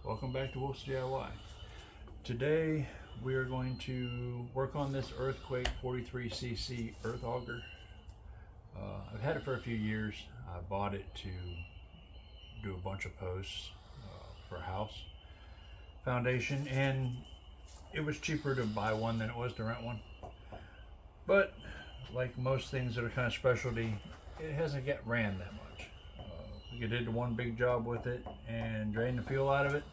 Welcome back to Wolf's DIY. Today we are going to work on this Earthquake 43cc earth auger. I've had it for a few years. I bought it to do a bunch of posts for a house foundation, and it was cheaper to buy one than it was to rent one. But like most things that are kind of specialty, it hasn't get ran that much. We did one big job with it and drained the fuel out of it,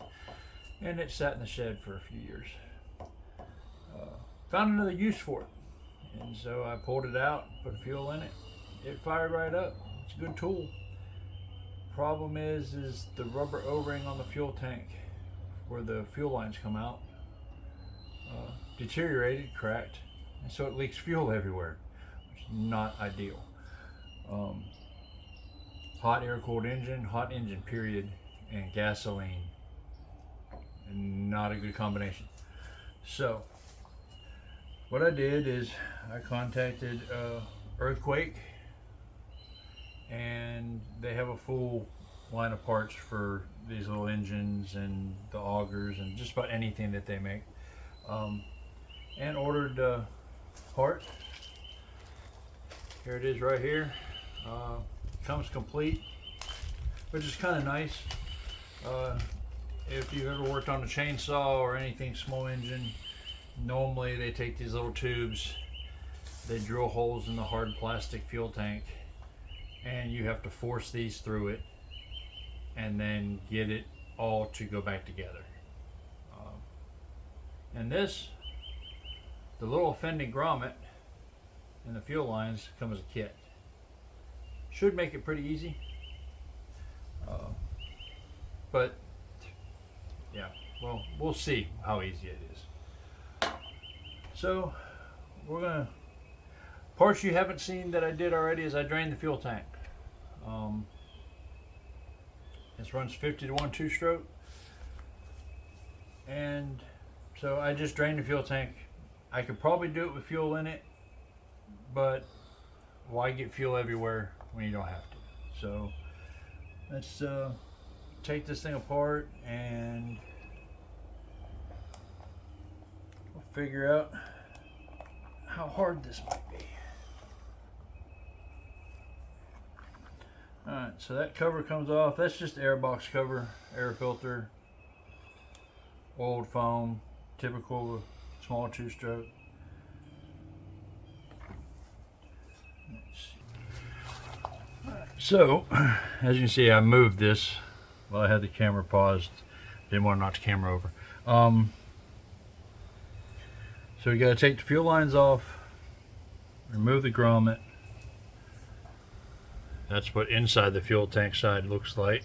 and it sat in the shed for a few years. Found another use for it, and so I pulled it out, put fuel in it. It fired right up. It's a good tool. Problem is the rubber O-ring on the fuel tank where the fuel lines come out deteriorated, cracked, and so it leaks fuel everywhere, which is not ideal. Hot air-cooled engine, hot engine period, and gasoline, not a good combination. So what I did is I contacted Earthquake, and they have a full line of parts for these little engines and the augers and just about anything that they make, and ordered part. Here it is right here. Comes complete, which is kind of nice. If you've ever worked on a chainsaw or anything small engine, normally they take these little tubes, they drill holes in the hard plastic fuel tank, and you have to force these through it and then get it all to go back together. And this, the little offending grommet and the fuel lines come as a kit. Should make it pretty easy, but yeah, well, we'll see how easy it is. So we're gonna, parts you haven't seen that I did already is I drained the fuel tank. This runs 50 to 1 2-stroke, and so I just drained the fuel tank. I could probably do it with fuel in it, but why get fuel everywhere when you don't have to? So let's take this thing apart and we'll figure out how hard this might be. Alright, so that cover comes off. That's just air box cover, air filter, old foam, typical small 2-stroke. So, as you can see, I moved this while I had the camera paused. Didn't want to knock the camera over. So you got to take the fuel lines off, remove the grommet. That's what inside the fuel tank side looks like.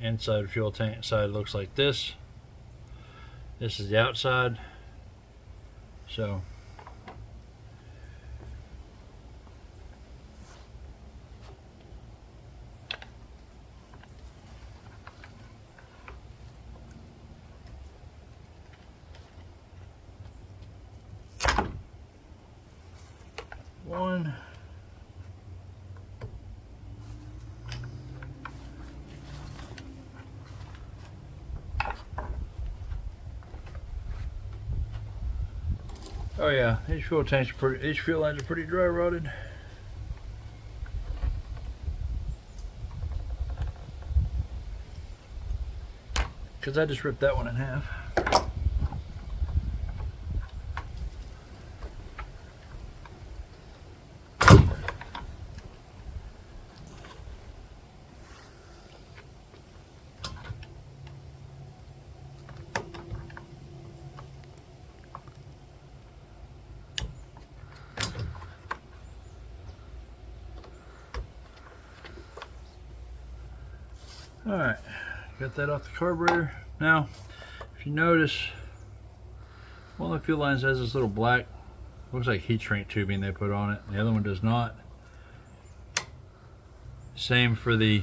Inside the fuel tank side looks like this. This is the outside. So one, oh yeah, these fuel tanks are pretty, these fuel lines are pretty dry rotted. Because I just ripped that one in half. Alright, got that off the carburetor. Now, if you notice, one of the fuel lines has this little black, looks like heat shrink tubing they put on it. The other one does not. Same for the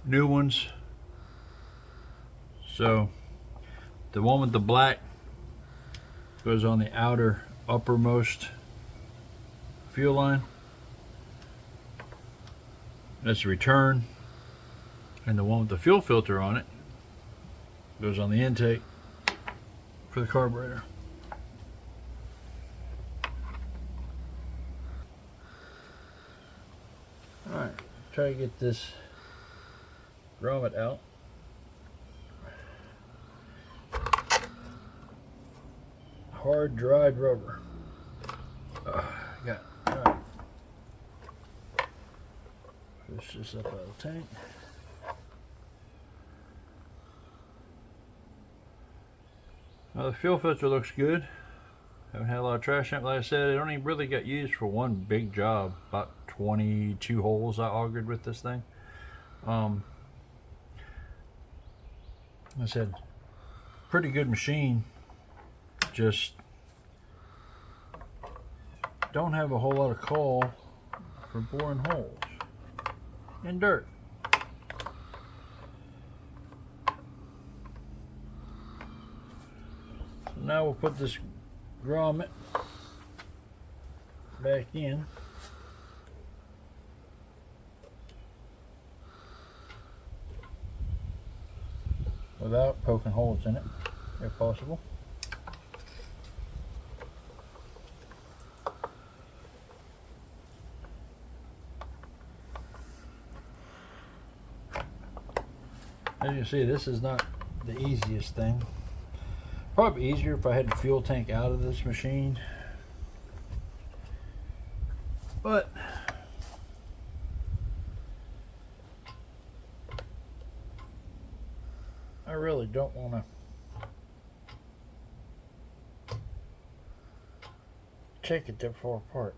new ones. So, the one with the black goes on the outer uppermost fuel line. That's the return. And the one with the fuel filter on it goes on the intake for the carburetor. Alright, try to get this grommet out. Hard dried rubber. Got alright. Push this up out of the tank. Now the fuel filter looks good. Haven't had a lot of trash in it. Like I said, it only really got used for one big job. About 22 holes I augered with this thing. Like I said, pretty good machine. Just don't have a whole lot of call for boring holes in dirt. So now we'll put this grommet back in. Without poking holes in it, if possible. As you can see, this is not the easiest thing. Probably easier if I had the fuel tank out of this machine. But I really don't want to take it that far apart.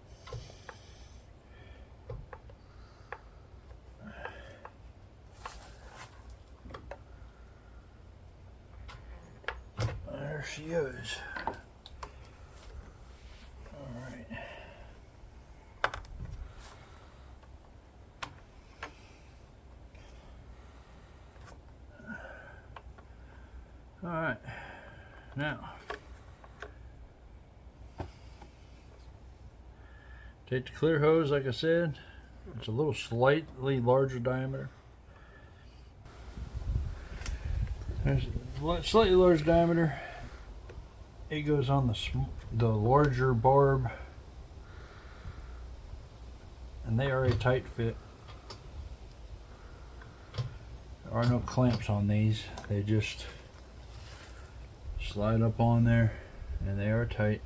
There she is. All right. All right. Now, take the clear hose, like I said. It's a little slightly larger diameter. There's a slightly larger diameter. It goes on the larger barb, and they are a tight fit. There are no clamps on these. They just slide up on there, and they are tight.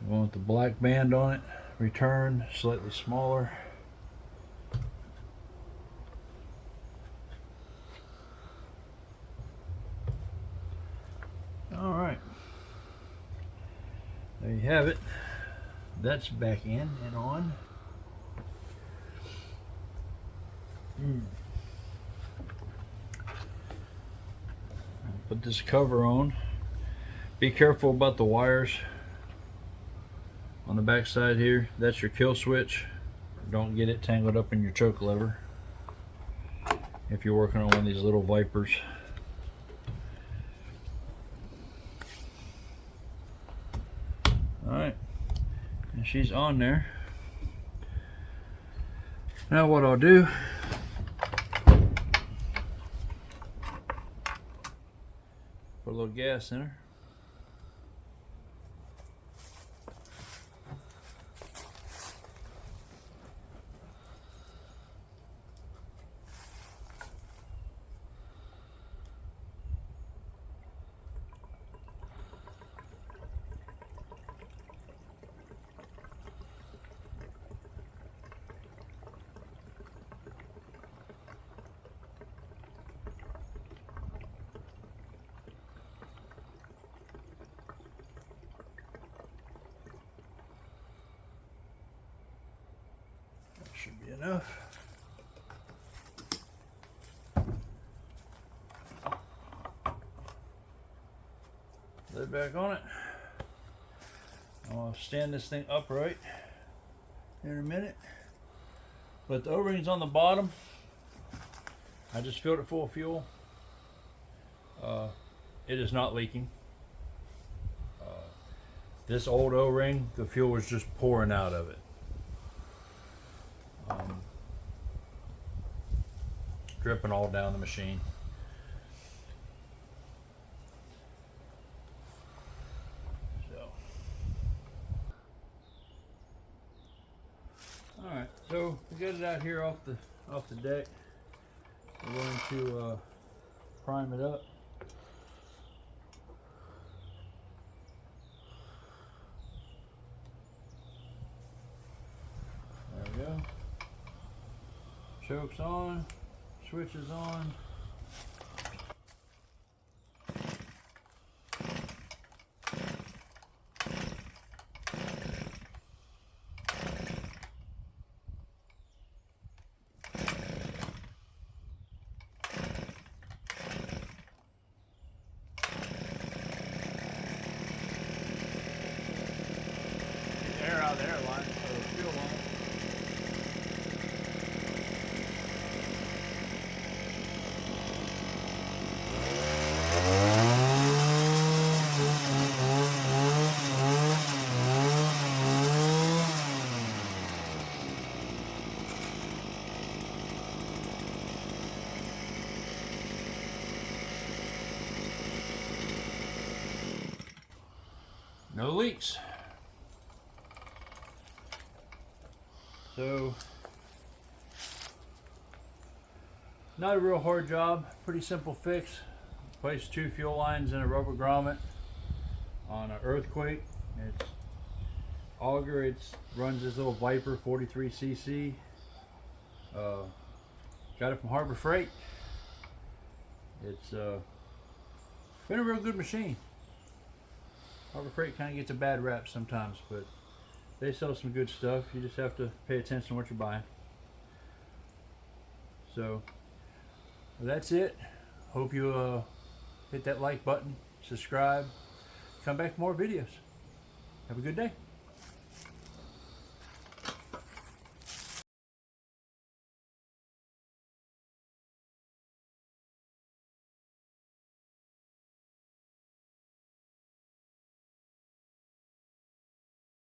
One with the black band on it, return, slightly smaller. All right, there you have it. That's back in and on. Put this cover on. Be careful about the wires on the back side here. That's your kill switch. Don't get it tangled up in your choke lever if you're working on one of these little Vipers. Alright, and she's on there. Now what I'll do, put a little gas in her. Should be enough. Lid back on it. I'll stand this thing upright in a minute. But the O-ring's on the bottom. I just filled it full of fuel. It is not leaking. This old O-ring, the fuel was just pouring out of it. Dripping all down the machine. Alright, so we got it out here off the deck. We're going to prime it up. There we go. Choke's on, switch is on. Air out of the airline, or fuel line. No leaks. So, not a real hard job, pretty simple fix. Place 2 fuel lines in a rubber grommet on an earthquake. It's auger, it runs this little Viper 43cc. Got it from Harbor Freight. It's been a real good machine. Harbor Freight kind of gets a bad rap sometimes, but they sell some good stuff. You just have to pay attention to what you're buying. So that's it. Hope you hit that like button, subscribe, come back for more videos. Have a good day.